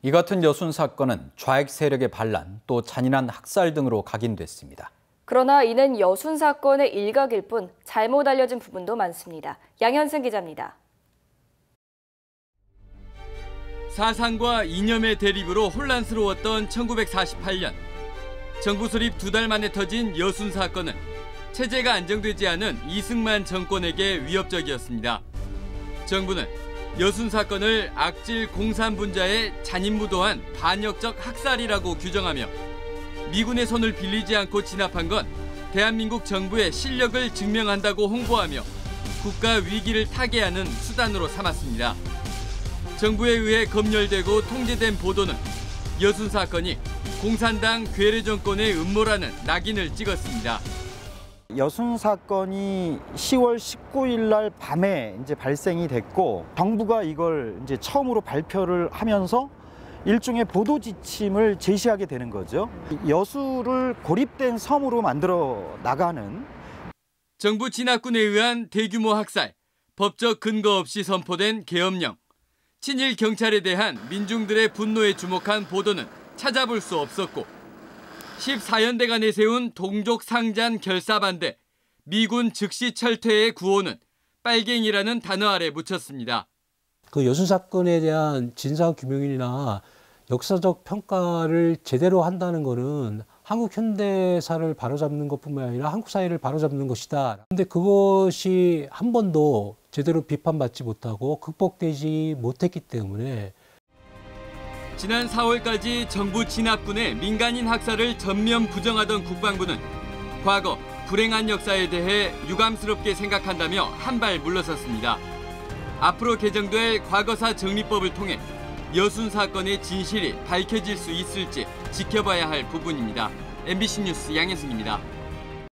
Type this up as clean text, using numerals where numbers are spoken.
이 같은 여순 사건은 좌익 세력의 반란, 또 잔인한 학살 등으로 각인됐습니다. 그러나 이는 여순 사건의 일각일 뿐 잘못 알려진 부분도 많습니다. 양현승 기자입니다. 사상과 이념의 대립으로 혼란스러웠던 1948년. 정부 수립 2달 만에 터진 여순 사건은 체제가 안정되지 않은 이승만 정권에게 위협적이었습니다. 정부는 여순 사건을 악질 공산분자의 잔인무도한 반역적 학살이라고 규정하며 미군의 손을 빌리지 않고 진압한 건 대한민국 정부의 실력을 증명한다고 홍보하며 국가 위기를 타개하는 수단으로 삼았습니다. 정부에 의해 검열되고 통제된 보도는 여순 사건이 공산당 괴뢰 정권의 음모라는 낙인을 찍었습니다. 여순 사건이 10월 19일 날 밤에 이제 발생이 됐고 정부가 이걸 이제 처음으로 발표를 하면서 일종의 보도 지침을 제시하게 되는 거죠. 여수를 고립된 섬으로 만들어 나가는 정부 진압군에 의한 대규모 학살, 법적 근거 없이 선포된 계엄령, 친일 경찰에 대한 민중들의 분노에 주목한 보도는 찾아볼 수 없었고 14연대가 내세운 동족 상잔 결사반대, 미군 즉시 철퇴의 구호는 빨갱이라는 단어 아래 묻혔습니다. 그 여순 사건에 대한 진상 규명이나 역사적 평가를 제대로 한다는 것은 한국 현대사를 바로잡는 것뿐만 아니라 한국 사회를 바로잡는 것이다. 그런데 그것이 한 번도 제대로 비판받지 못하고 극복되지 못했기 때문에 지난 4월까지 정부 진압군의 민간인 학살을 전면 부정하던 국방부는 과거 불행한 역사에 대해 유감스럽게 생각한다며 한 발 물러섰습니다. 앞으로 개정될 과거사 정리법을 통해 여순 사건의 진실이 밝혀질 수 있을지 지켜봐야 할 부분입니다. MBC 뉴스 양현승입니다.